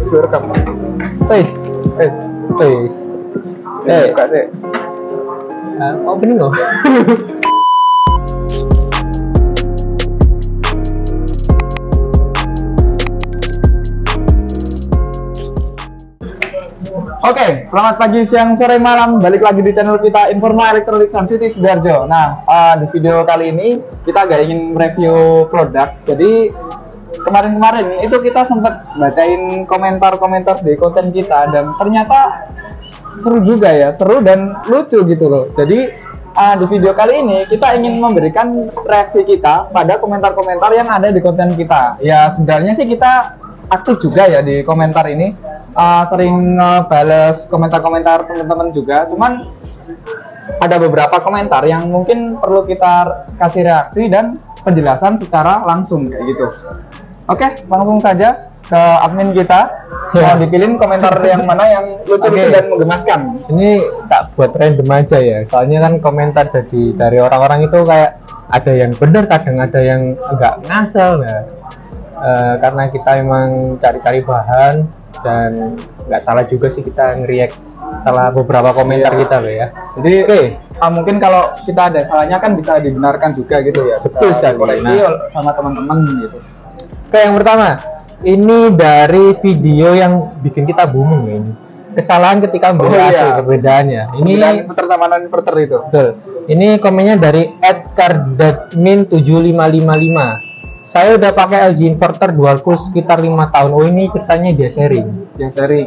Welcome. Tes. Buka sih. Opening loh. Oke, selamat pagi, siang, sore, malam. Balik lagi di channel kita Informa Elektronik Sun City Sidoarjo. Nah, di video kali ini kita agak ingin mereview produk. Jadi kemarin-kemarin itu kita sempat bacain komentar-komentar di konten kita dan ternyata seru juga ya, seru dan lucu gitu loh. Jadi di video kali ini kita ingin memberikan reaksi kita pada komentar-komentar yang ada di konten kita. Ya sebenarnya sih kita aktif juga ya di komentar ini, sering bales komentar-komentar teman-teman juga. Cuman ada beberapa komentar yang mungkin perlu kita kasih reaksi dan penjelasan secara langsung kayak gitu. Oke, langsung saja ke admin kita. Mau dipilih komentar yang mana yang lucu-lucu dan menggemaskan. Ini tak buat random aja ya. Soalnya kan komentar jadi dari orang-orang itu kayak ada yang benar, kadang ada yang enggak ngasal ya. Karena kita emang cari-cari bahan dan nggak salah juga sih kita nge-react salah beberapa komentar kita loh ya. Jadi mungkin kalau kita ada salahnya kan bisa dibenarkan juga gitu ya. Betul sekali. Koreksi sama teman-teman gitu. Oke, yang pertama ini dari video yang bikin kita booming ya ini. Kesalahan ketika membeli AC, perbedaannya. Ini pertemanan inverter itu. Betul. Ini komennya dari @kardadmin7555. Saya udah pakai LG inverter dual cool sekitar 5 tahun. Oh, ini ceritanya dia sharing.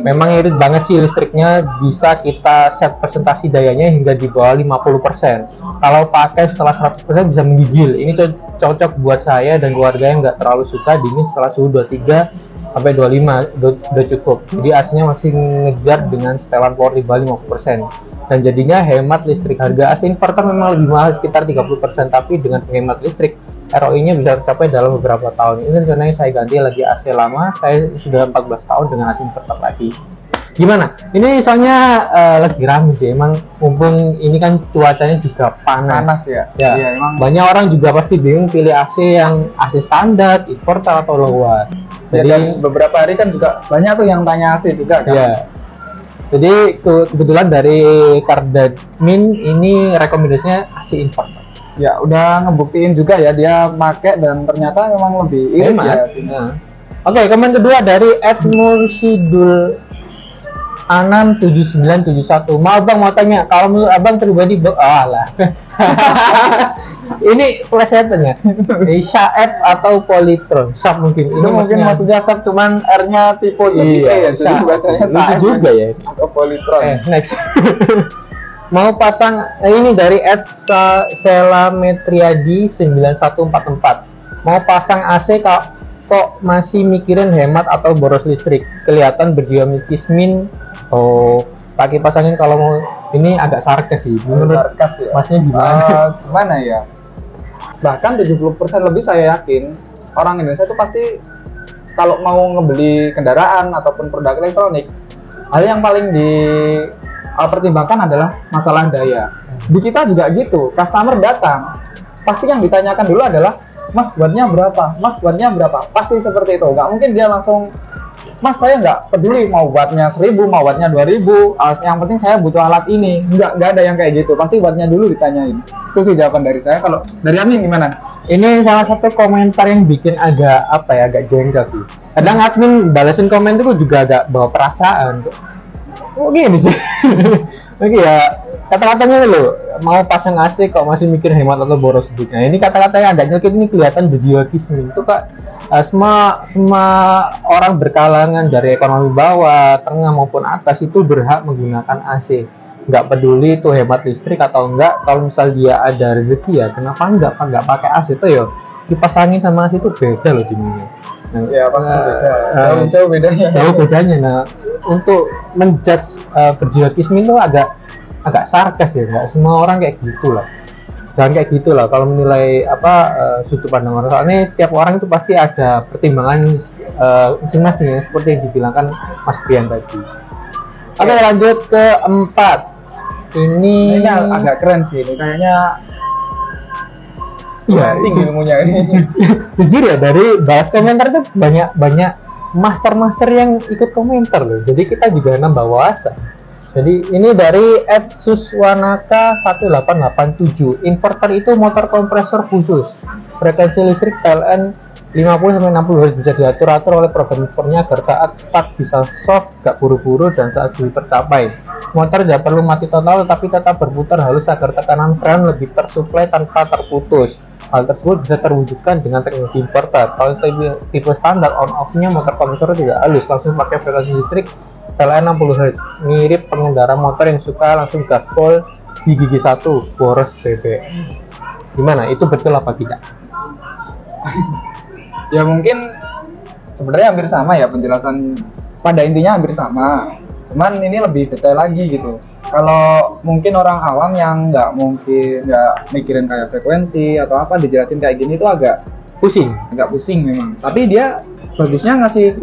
Memang irit banget sih listriknya, bisa kita set presentasi dayanya hingga di bawah 50%. Kalau pakai setelah 100% bisa menggigil. Ini cocok buat saya dan keluarga yang nggak terlalu suka dingin setelah suhu 23 sampai 25 udah cukup. Jadi AC-nya masih ngejar dengan setelan power di bawah 50%. Dan jadinya hemat listrik. Harga AC inverter memang lebih mahal sekitar 30%, tapi dengan penghemat listrik ROI-nya bisa tercapai dalam beberapa tahun. Ini rencananya saya ganti lagi AC lama. Saya sudah 14 tahun dengan AC inverter lagi. Gimana? Ini soalnya lagi rame sih. Emang mumpung ini kan cuacanya juga panas ya. Ya, emang banyak orang juga pasti bingung pilih AC yang AC standar, inverter atau low watt. Jadi dan beberapa hari kan juga banyak tuh yang tanya AC juga kan. Ya. Jadi kebetulan dari Kardadmin ini rekomendasinya AC inverter. Ya udah ngebuktiin juga ya dia pakai dan ternyata memang lebih irit ya. Oke, komen kedua dari @mursidul Anam 7971. Mau tanya, kalau menurut abang pribadi lah. Ini plesetannya Sharp atau Polytron? Sharp mungkin. Itu mungkin maksudnya Sharp, cuman R-nya tipe ya. Jadi bacanya Sharp juga ya. Atau Polytron. Next. Mau pasang ini dari @selametriadi 9144. Mau pasang AC kok masih mikirin hemat atau boros listrik? Kelihatan berjiwa Kismin. Oh, pakai pasangin kalau mau. Ini agak sarkas sih. Menurut sarkas ya. Masnya gimana? Gimana ya? Bahkan 70% lebih saya yakin orang Indonesia itu pasti kalau mau ngebeli kendaraan ataupun produk elektronik, hal yang paling dipertimbangkan adalah masalah daya. Di kita juga gitu, customer datang, pasti yang ditanyakan dulu adalah, Mas wattnya berapa? Mas wattnya berapa? Pasti seperti itu. Nggak mungkin dia langsung, Mas saya nggak peduli mau wattnya 1000, mau wattnya 2000, yang penting saya butuh alat ini. Nggak ada yang kayak gitu. Pasti wattnya dulu ditanyain. Itu sih jawaban dari saya. Kalau dari admin gimana? Ini salah satu komentar yang bikin agak agak jengkel sih. Kadang admin balesin komen itu juga agak bawa perasaan. Oh gini sih. Oke ya, kata-katanya lo mau pasang AC kok masih mikir hemat atau boros listriknya. Ini kata-katanya agak nyelkit, ini kelihatan berjiwa Kismin. Itu kak semua orang berkalangan dari ekonomi bawah, tengah maupun atas itu berhak menggunakan AC. Nggak peduli itu hemat listrik atau enggak. Kalau misal dia ada rezeki ya, kenapa nggak pakai AC itu ya? Dipasangin sama AC itu beda loh dinginnya. Nah, ya pasti beda. Jauh bedanya. Jauh bedanya. Nah, untuk menjudge berjiwa Kismin itu agak sarkas ya. Nggak semua orang kayak gitulah. Jangan kayak gitulah kalau menilai sudut pandang orang. Soalnya setiap orang itu pasti ada pertimbangan masing-masing ya, seperti yang dibilangkan Mas Bian tadi. Oke, lanjut ke 4. Ini agak keren sih. Ini kayaknya iya, tinggi ilmunya ini. Jujur ya, dari balas komentar itu banyak master yang ikut komentar loh. Jadi kita juga nambah wawasan. Jadi ini dari @suswanaka1887. Inverter itu motor kompresor khusus. Frekuensi listrik PLN 50-60 Hz, bisa diatur-atur oleh program inverternya agar saat start bisa soft, gak buru-buru, dan saat suhu tercapai. Motor tidak perlu mati total, tapi tetap berputar halus agar tekanan frame lebih tersuplai tanpa terputus. Hal tersebut bisa terwujudkan dengan teknologi inverter. Kalau tipe standar on-off-nya motor kompresor tidak halus, langsung pakai frekuensi listrik PLN 60 Hz. Mirip pengendara motor yang suka langsung gaspol di gigi 1, boros BBM. Gimana? Itu betul apa tidak? Ya mungkin sebenarnya hampir sama ya, penjelasan pada intinya hampir sama, cuman ini lebih detail lagi gitu. Kalau mungkin orang awam yang nggak mikirin kayak frekuensi atau apa, dijelasin kayak gini tuh agak pusing memang. Tapi dia bagusnya ngasih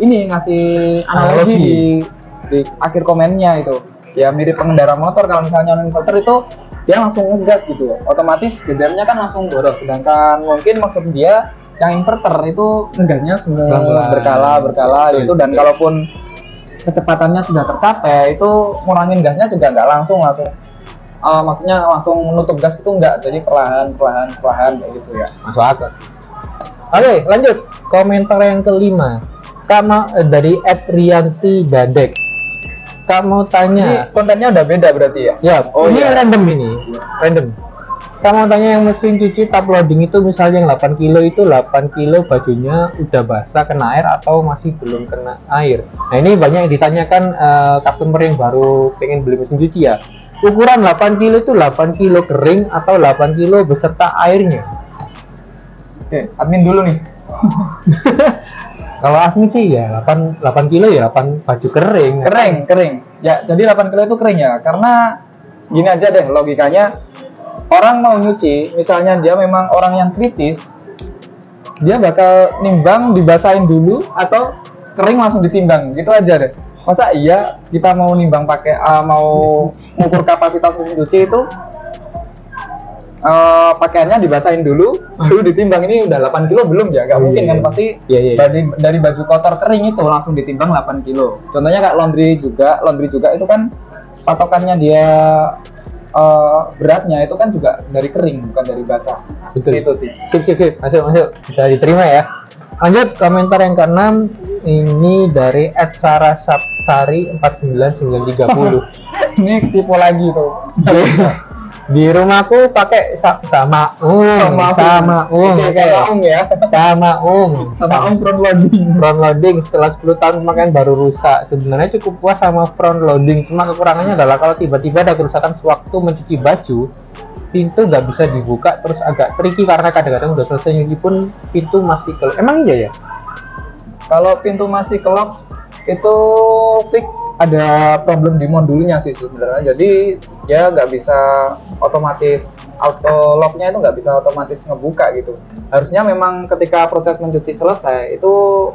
analogi di akhir komennya itu. Ya mirip pengendara motor, kalau misalnya inverter itu dia langsung ngegas gitu, otomatis BBM-nya kan langsung boros. Sedangkan mungkin maksud dia yang inverter itu ngegasnya semua berkala gitu, dan kalaupun kecepatannya sudah tercapai itu ngurangin gasnya juga nggak langsung maksudnya langsung menutup gas itu enggak, jadi perlahan kayak gitu ya. Masuk akal. Oke, lanjut komentar yang kelima. Dari @rianti_dadex. Kamu tanya, ini kontennya udah beda berarti ya? Ya, ini random. Kamu tanya yang mesin cuci tap loading itu misalnya yang 8 kilo itu 8 kilo bajunya udah basah kena air atau masih belum kena air. Nah ini banyak yang ditanyakan customer yang baru pengen beli mesin cuci ya. Ukuran 8 kilo itu 8 kilo kering atau 8 kilo beserta airnya? Oke, admin dulu nih. Kalau admin sih ya 8 kilo ya 8 baju kering. Kering. Ya, jadi 8 kilo itu kering ya. Karena gini aja deh logikanya. Orang mau nyuci, misalnya dia memang orang yang kritis, dia bakal nimbang dibasahin dulu atau kering langsung ditimbang, gitu aja deh. Masa iya kita mau nimbang pakai mau mengukur kapasitas mesin cuci itu pakaiannya dibasahin dulu, baru ditimbang. Ini udah 8 kilo belum ya? Gak mungkin kan, pasti dari baju kotor kering itu langsung ditimbang 8 kilo. Contohnya kayak laundry juga itu kan patokannya dia beratnya itu kan juga dari kering, bukan dari basah. Betul. Itu sih. Sip. Masuk. Bisa diterima ya. Lanjut komentar yang ke-6. Ini dari @sarasari49930. Ini tipe lagi tuh. Di rumahku pakai sama front loading setelah 10 tahun pemakaian baru rusak. Sebenarnya cukup puas sama front loading, cuma kekurangannya adalah kalau tiba-tiba ada kerusakan sewaktu mencuci baju, pintu nggak bisa dibuka, terus agak tricky karena kadang-kadang udah selesai nyuci pun pintu masih kelok. Emang iya ya? Kalau pintu masih kelok itu ada problem di modulnya sih sebenarnya. Jadi ya nggak bisa otomatis, auto locknya itu nggak bisa otomatis ngebuka gitu. Harusnya memang ketika proses mencuci selesai itu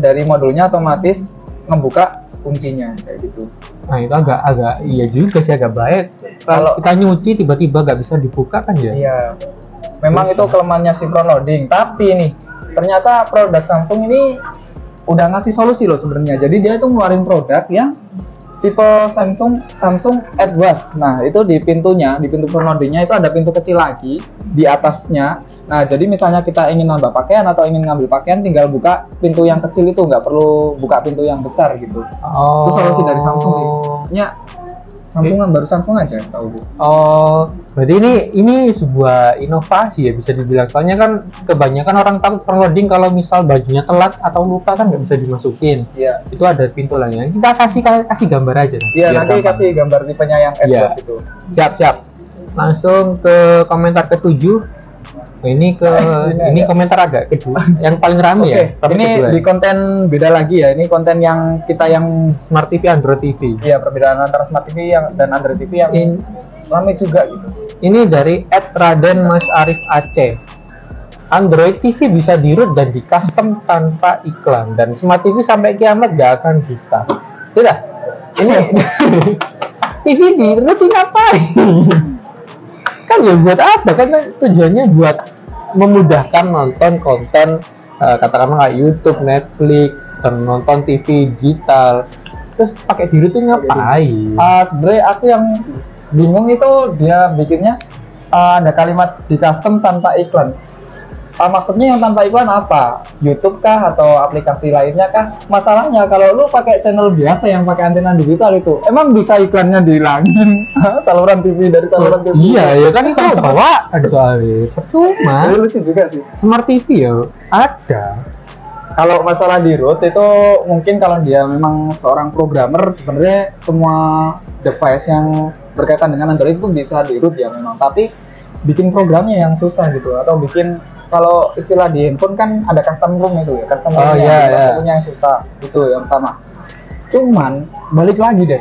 dari modulnya otomatis ngebuka kuncinya kayak gitu. Nah itu agak iya juga sih, agak baik. Kalau kita nyuci tiba-tiba nggak bisa dibuka kan ya? Iya. Memang itu kelemahannya si front loading. Tapi nih ternyata produk Samsung ini udah ngasih solusi loh sebenarnya. Jadi dia itu ngeluarin produk yang tipe Samsung Advance. Nah itu di pintu front loadingnya itu ada pintu kecil lagi di atasnya. Nah jadi misalnya kita ingin nambah pakaian atau ingin ngambil pakaian, tinggal buka pintu yang kecil itu, nggak perlu buka pintu yang besar gitu. Itu solusi dari Samsung sih. Ya Samsung kan baru Samsung aja tahu. Berarti ini sebuah inovasi ya bisa dibilang. Soalnya kan kebanyakan orang takut front loading kalau misal bajunya telat atau luka kan nggak bisa dimasukin. Iya. Itu ada pintu lainnya. Kita kasih gambar aja. Iya nanti gampang. Kasih gambar tipenya yang Advance itu. Siap. Langsung ke komentar ke-7. Ini komentar agak kedua yang paling rame ya. Ini di konten beda lagi ya. Ini konten yang Smart TV, Android TV. Iya, perbedaan antara Smart TV dan Android TV yang rame juga gitu. Ini dari @raden_mas_arif_aceh. Android TV bisa di-root dan di-custom tanpa iklan, dan Smart TV sampai kiamat gak akan bisa. Tidak. Ini TV di-root ini ngapain? Kan ya buat apa? Kan tujuannya buat memudahkan nonton konten katakanlah kayak YouTube, Netflix, dan nonton TV digital. Terus pakai diri tuh ngapain? Sebenarnya aku yang bingung itu dia bikinnya ada kalimat di custom tanpa iklan. Maksudnya yang tanpa iklan apa? YouTube kah atau aplikasi lainnya kah? Masalahnya kalau lu pakai channel biasa yang pakai antena digital itu, emang bisa iklannya dihilangin saluran TV dari saluran TV? Iya ya kan itu bawa soalnya percuma. Lucu juga sih. Smart TV ya ada. Kalau masalah di root itu mungkin kalau dia memang seorang programmer, sebenarnya semua device yang berkaitan dengan Android itu bisa di root ya memang, tapi bikin programnya yang susah gitu, atau bikin kalau istilah di handphone kan ada custom ROM itu ya, custom ROM yang susah itu yang pertama. Cuman balik lagi deh,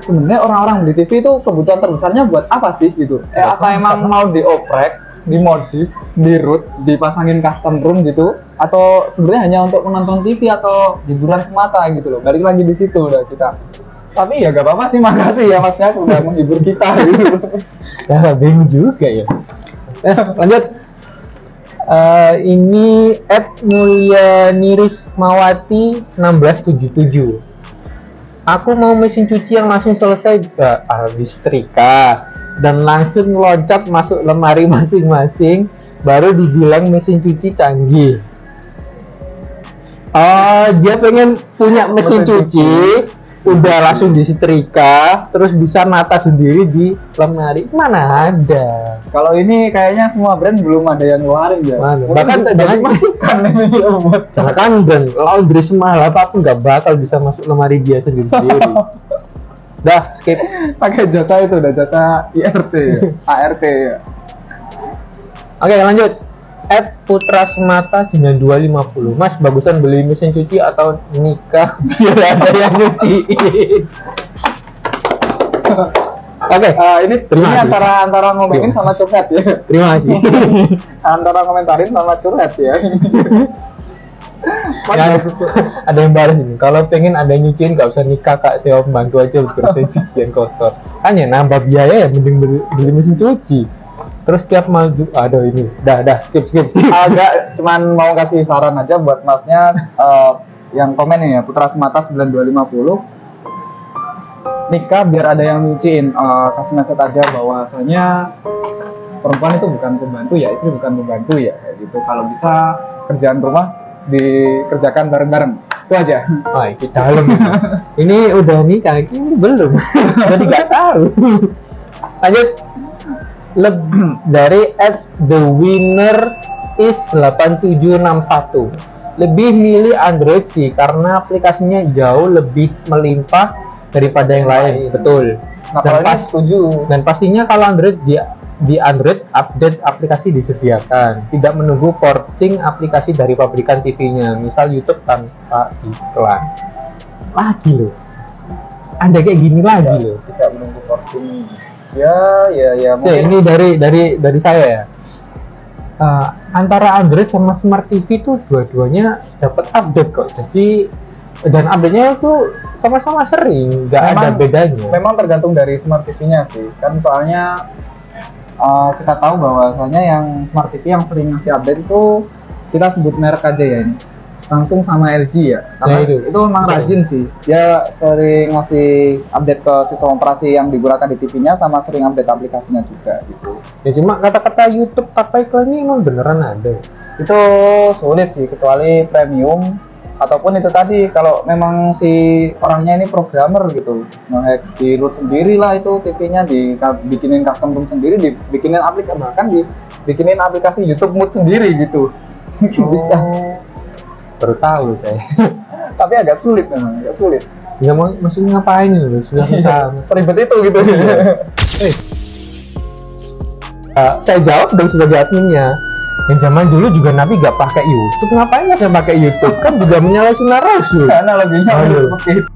sebenarnya orang-orang beli TV itu kebutuhan terbesarnya buat apa sih gitu? Apa emang mau dioprek, dimodif, di root, dipasangin custom ROM gitu, atau sebenarnya hanya untuk menonton TV atau hiburan semata gitu loh? Balik lagi di situ udah kita. Tapi ya gak apa-apa sih, makasih ya Mas Yak udah menghibur kita gitu. Ya bingung juga ya. Lanjut. Ini @mulyanirismawati 1677. Aku mau mesin cuci yang langsung selesai habis setrika dan langsung loncat masuk lemari masing-masing, baru dibilang mesin cuci canggih. Dia pengen punya mesin cuci, udah langsung disetrika, terus bisa nata sendiri di lemari. Mana ada? Kalau ini kayaknya semua brand belum ada yang ngeluarin ya. Bahkan jangan masukkan jangan brand laundry semahal apapun nggak bakal bisa masuk lemari dia sendiri. Dah skip. Pakai jasa itu, udah jasa IRT ya. ART ya. Oke lanjut. @putrasemata 9250. Mas, bagusan beli mesin cuci atau nikah biar ada yang nyuciin? Oke, ini antara ngomongin sama curhat ya. Terima kasih. Antara komentarin sama curhat ya. Ada yang balas ini. Kalau pengen ada yang nyuciin gak usah nikah kak, saya bantu aja bersihin cucian kotor. Hanya nambah biaya ya, mending beli mesin cuci. Terus tiap maju, aduh ini, dah skip. Agak cuman mau kasih saran aja buat masnya yang komen nih ya, Putra Semata 9250. Nikah biar ada yang nyuciin, kasih mindset aja bahwasanya perempuan itu bukan pembantu ya, istri bukan pembantu ya, kayak gitu. Kalau bisa kerjaan rumah dikerjakan bareng-bareng, itu aja. Itu dalam. Ini udah nikah, ini belum. Jadi nggak tahu. Lanjut. Dari @thewinneris8761. Lebih milih Android sih karena aplikasinya jauh lebih melimpah daripada yang lain. Betul. Dan pastinya kalau Android di Android update aplikasi disediakan, tidak menunggu porting aplikasi dari pabrikan TV-nya, misal YouTube tanpa iklan. Lagi loh. Ada kayak gini lagi loh. Tidak menunggu porting. Ya mungkin. Ini dari saya ya. Antara Android sama Smart TV tuh dua-duanya dapat update kok. Jadi dan update-nya itu sama-sama sering, nggak ada bedanya. Memang tergantung dari Smart TV-nya sih. Kan soalnya kita tahu bahwasanya yang Smart TV yang sering ngasih update itu kita sebut merek aja ya ini. Samsung sama LG ya, karena itu memang rajin sih. Dia sering ngasih update ke sistem operasi yang digunakan di TV-nya, sama sering update aplikasinya juga gitu. Ya cuma kata-kata YouTube tanpa iklannya emang beneran ada. Itu sulit sih, kecuali premium ataupun itu tadi kalau memang si orangnya ini programmer gitu, nge-hack di root sendiri lah itu TV-nya, dibikinin custom ROM sendiri, dibikinin aplikasi, bahkan dibikinin aplikasi YouTube Mood sendiri gitu. Bisa. Baru tahu saya. Tapi agak sulit memang, agak sulit. Ya maksudnya ngapain loh? Sudah seribet itu gitu. Saya jawab dong sebagai adminnya. Yang zaman dulu juga Nabi gak pakai YouTube, ngapain saya pakai YouTube? Kan juga menyalahi sunnah Rasul. Analoginya seperti itu.